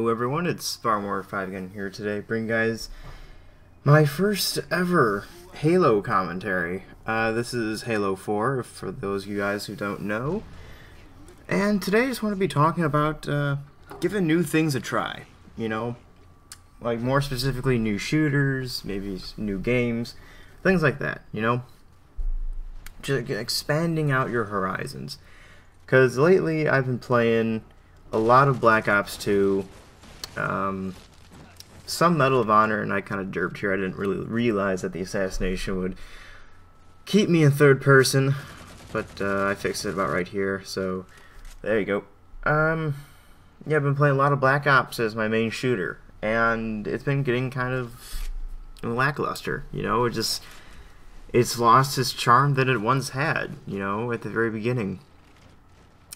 Hello everyone, it's Spartan 5 again here today, bring guys my first ever Halo commentary. This is Halo 4, for those of you guys who don't know. And today I just want to be talking about giving new things a try, you know? Like more specifically new shooters, maybe new games, things like that, you know? Just expanding out your horizons. Because lately I've been playing a lot of Black Ops 2, some Medal of Honor, and I kind of derped here. I didn't really realize that the assassination would keep me in third person, but I fixed it about right here, so there you go. Yeah, I've been playing a lot of Black Ops as my main shooter, and it's been getting kind of lackluster, you know? It's lost its charm that it once had, you know, at the very beginning.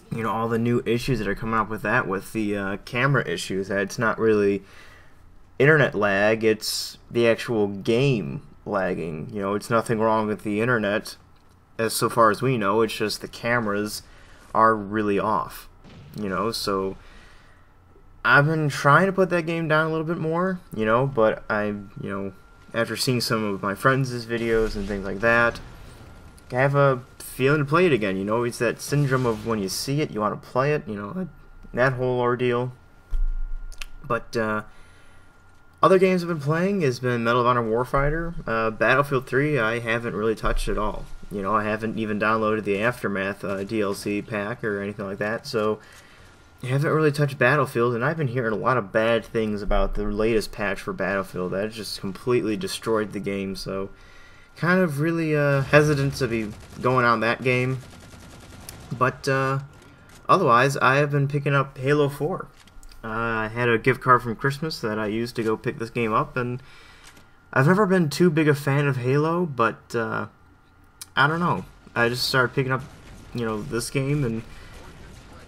You know, all the new issues that are coming up with that, with the camera issues, that it's not really internet lag, it's the actual game lagging. You know, it's nothing wrong with the internet, as so far as we know, it's just the cameras are really off. You know, so I've been trying to put that game down a little bit more, you know, but after seeing some of my friends' videos and things like that, I have a feeling to play it again, you know? It's that syndrome of when you see it, you want to play it, you know, that whole ordeal. But other games I've been playing has been Medal of Honor Warfighter. Battlefield 3 I haven't really touched at all. You know, I haven't even downloaded the Aftermath DLC pack or anything like that, so I haven't really touched Battlefield, and I've been hearing a lot of bad things about the latest patch for Battlefield. That just completely destroyed the game, so kind of really hesitant to be going on that game. But otherwise, I have been picking up Halo 4. I had a gift card from Christmas that I used to go pick this game up, and I've never been too big a fan of Halo, but I don't know. I just started picking up, you know, this game, and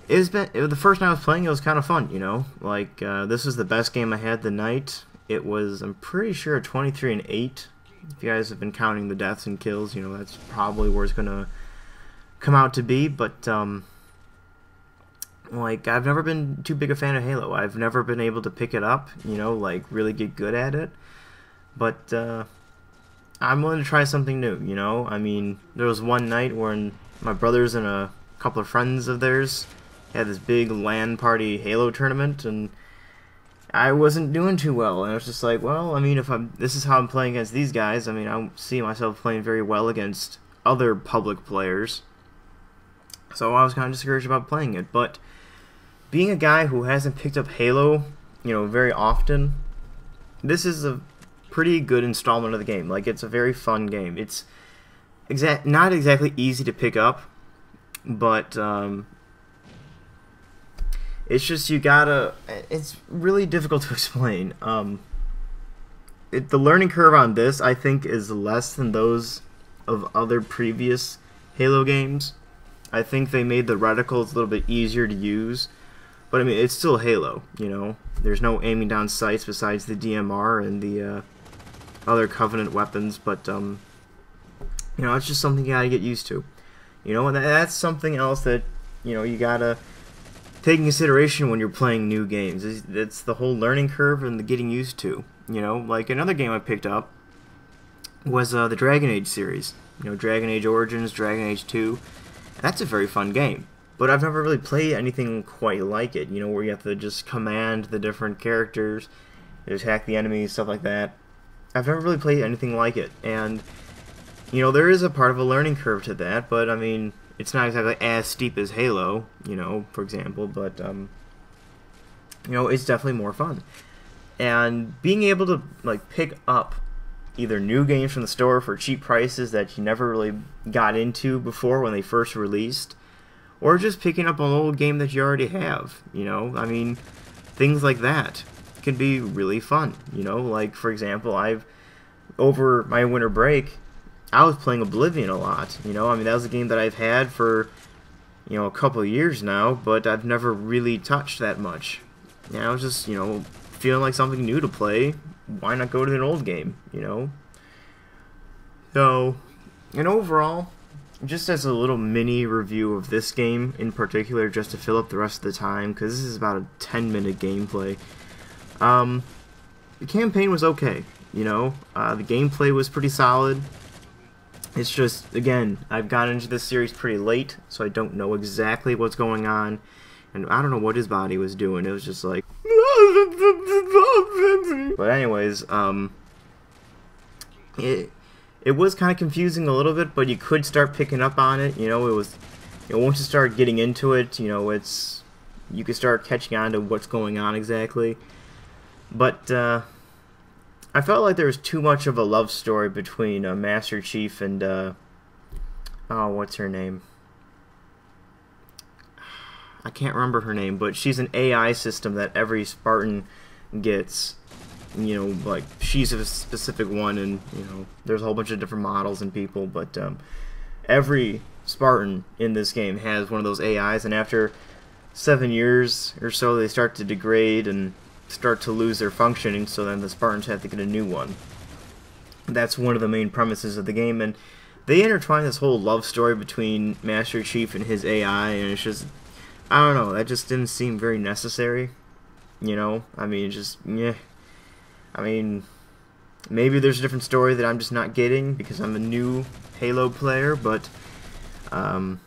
the first night I was playing, it was kind of fun, you know? Like, this was the best game I had the night. It was, I'm pretty sure, a 23-8. If you guys have been counting the deaths and kills, you know, that's probably where it's gonna come out to be, but, like, I've never been too big a fan of Halo. I've never been able to pick it up, you know, like, really get good at it, but, I'm willing to try something new, you know? I mean, there was one night when my brothers and a couple of friends of theirs had this big LAN party Halo tournament, and I wasn't doing too well, and I was just like, well, I mean, if this is how I'm playing against these guys, I mean, I see myself playing very well against other public players, so I was kind of discouraged about playing it. But being a guy who hasn't picked up Halo, you know, very often, this is a pretty good installment of the game. Like, it's a very fun game. It's not exactly easy to pick up, but it's just it's really difficult to explain. The learning curve on this, I think, is less than those of other previous Halo games. I think they made the reticles a little bit easier to use, but I mean, it's still Halo, you know? There's no aiming down sights besides the DMR and the other Covenant weapons, but, you know, it's just something you gotta get used to. You know, and that's something else that, you know, you gotta take in consideration when you're playing new games. It's the whole learning curve and the getting used to. You know, like another game I picked up was the Dragon Age series. You know, Dragon Age Origins, Dragon Age 2. That's a very fun game, but I've never really played anything quite like it. You know, where you have to just command the different characters, attack the enemies, stuff like that. I've never really played anything like it, and you know, there is a part of a learning curve to that, but I mean, it's not exactly as steep as Halo, you know, for example, but, you know, it's definitely more fun. And being able to, like, pick up either new games from the store for cheap prices that you never really got into before when they first released, or just picking up an old game that you already have, you know, I mean, things like that can be really fun, you know, like, for example, over my winter break, I was playing Oblivion a lot, you know, I mean, that was a game that I've had for, you know, a couple of years now, but I've never really touched that much. And I was just, you know, feeling like something new to play. Why not go to an old game, you know? So, and overall, just as a little mini review of this game in particular, just to fill up the rest of the time, because this is about a 10-minute gameplay, The campaign was okay, you know. The gameplay was pretty solid. It's just, again, I've gotten into this series pretty late, so I don't know exactly what's going on. And I don't know what his body was doing. It was just like... But anyways, it was kind of confusing a little bit, but you could start picking up on it. You know, it was... You know, once you start getting into it, you know, it's... You can start catching on to what's going on exactly. But, I felt like there was too much of a love story between Master Chief and, oh, what's her name? I can't remember her name, but she's an AI system that every Spartan gets. You know, like, she's a specific one, and, you know, there's a whole bunch of different models and people, but, every Spartan in this game has one of those AIs, and after 7 years or so, they start to degrade and start to lose their functioning, so then the Spartans have to get a new one. That's one of the main premises of the game, and they intertwine this whole love story between Master Chief and his AI, and it's just, I don't know, that just didn't seem very necessary, you know. I mean, just, yeah. I mean, maybe there's a different story that I'm just not getting because I'm a new Halo player, but I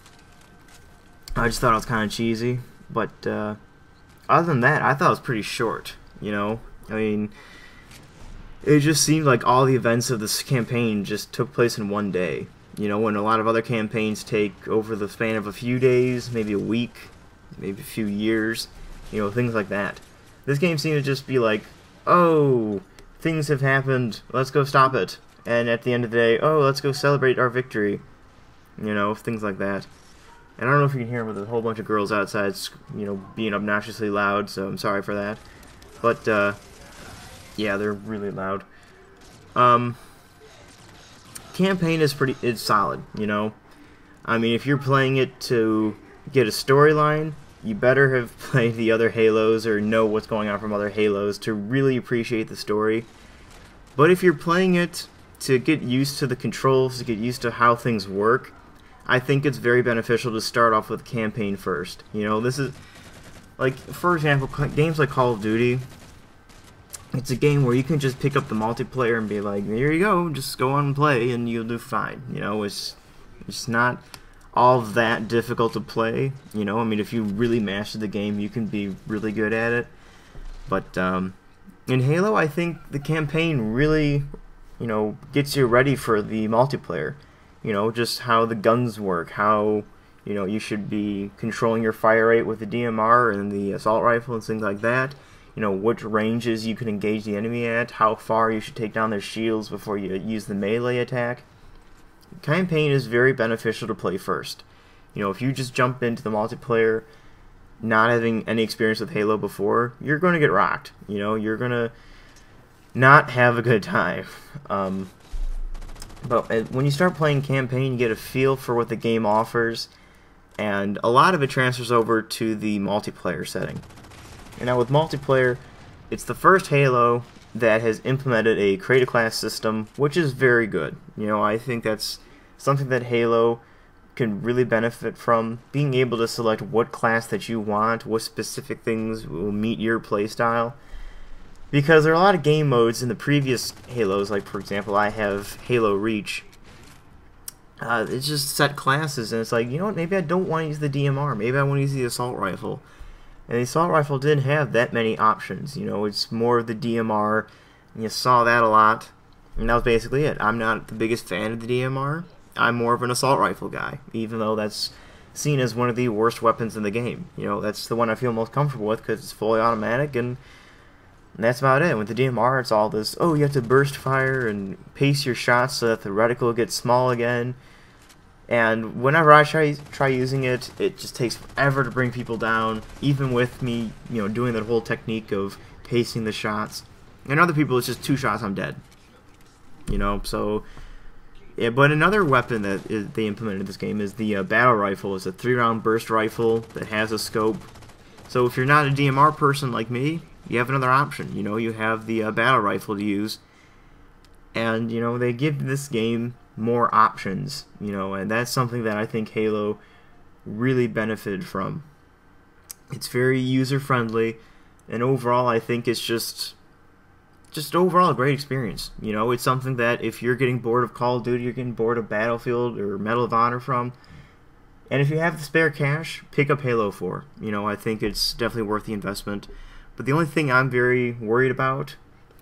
just thought it was kind of cheesy. But other than that, I thought it was pretty short, you know. I mean, it just seemed like all the events of this campaign just took place in one day. You know, when a lot of other campaigns take over the span of a few days, maybe a week, maybe a few years, you know, things like that. This game seemed to just be like, oh, things have happened, let's go stop it. And at the end of the day, oh, let's go celebrate our victory. You know, things like that. And I don't know if you can hear them, but there's a whole bunch of girls outside, you know, being obnoxiously loud, so I'm sorry for that. But, yeah, they're really loud. Campaign is it's solid, you know. I mean, if you're playing it to get a storyline, you better have played the other Halos or know what's going on from other Halos to really appreciate the story. But if you're playing it to get used to the controls, to get used to how things work, I think it's very beneficial to start off with campaign first. You know, this is, like, for example, games like Call of Duty, it's a game where you can just pick up the multiplayer and be like, here you go, just go on and play and you'll do fine. You know, it's not all that difficult to play. You know, I mean, if you really master the game, you can be really good at it. But in Halo, I think the campaign really, you know, gets you ready for the multiplayer. You know, just how the guns work, how, you know, you should be controlling your fire rate with the DMR and the assault rifle and things like that. You know, which ranges you can engage the enemy at, how far you should take down their shields before you use the melee attack. Campaign is very beneficial to play first. You know, if you just jump into the multiplayer not having any experience with Halo before, you're going to get rocked. You know, you're going to not have a good time. But when you start playing campaign, you get a feel for what the game offers, and a lot of it transfers over to the multiplayer setting. And now with multiplayer, it's the first Halo that has implemented a create a class system, which is very good. You know, I think that's something that Halo can really benefit from, being able to select what class that you want, what specific things will meet your playstyle. Because there are a lot of game modes in the previous Halos, like for example, I have Halo Reach. It's just set classes, and it's like, you know what, maybe I don't want to use the DMR, maybe I want to use the assault rifle. And the assault rifle didn't have that many options, you know, it's more of the DMR, and you saw that a lot, and that was basically it. I'm not the biggest fan of the DMR, I'm more of an assault rifle guy, even though that's seen as one of the worst weapons in the game. You know, that's the one I feel most comfortable with because it's fully automatic, and that's about it. With the DMR, it's all this, oh, you have to burst fire and pace your shots so that the reticle gets small again. And whenever I try using it, it just takes forever to bring people down, even with me, you know, doing that whole technique of pacing the shots. And other people, it's just 2 shots, I'm dead. You know, so yeah. But another weapon that they implemented in this game is the battle rifle. It's a 3-round burst rifle that has a scope. So if you're not a DMR person like me, you have another option. You know, you have the battle rifle to use, and you know, they give this game more options, you know, and that's something that I think Halo really benefited from. It's very user friendly, And overall, I think it's just overall a great experience. You know, it's something that if you're getting bored of Call of Duty, you're getting bored of Battlefield or Medal of Honor from, and if you have the spare cash, pick up Halo 4. You know, I think it's definitely worth the investment. But the only thing I'm very worried about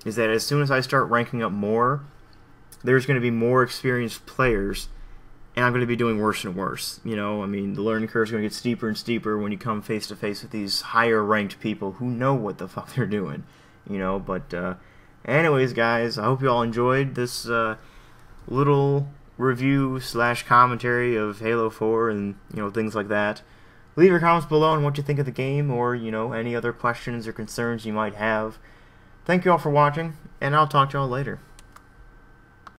is that as soon as I start ranking up more, there's going to be more experienced players, and I'm going to be doing worse and worse. You know, I mean, the learning curve is going to get steeper and steeper when you come face to face with these higher ranked people who know what the fuck they're doing. You know, but anyways, guys, I hope you all enjoyed this little review / commentary of Halo 4 and, you know, things like that. Leave your comments below on what you think of the game, or, you know, any other questions or concerns you might have. Thank you all for watching, and I'll talk to you all later.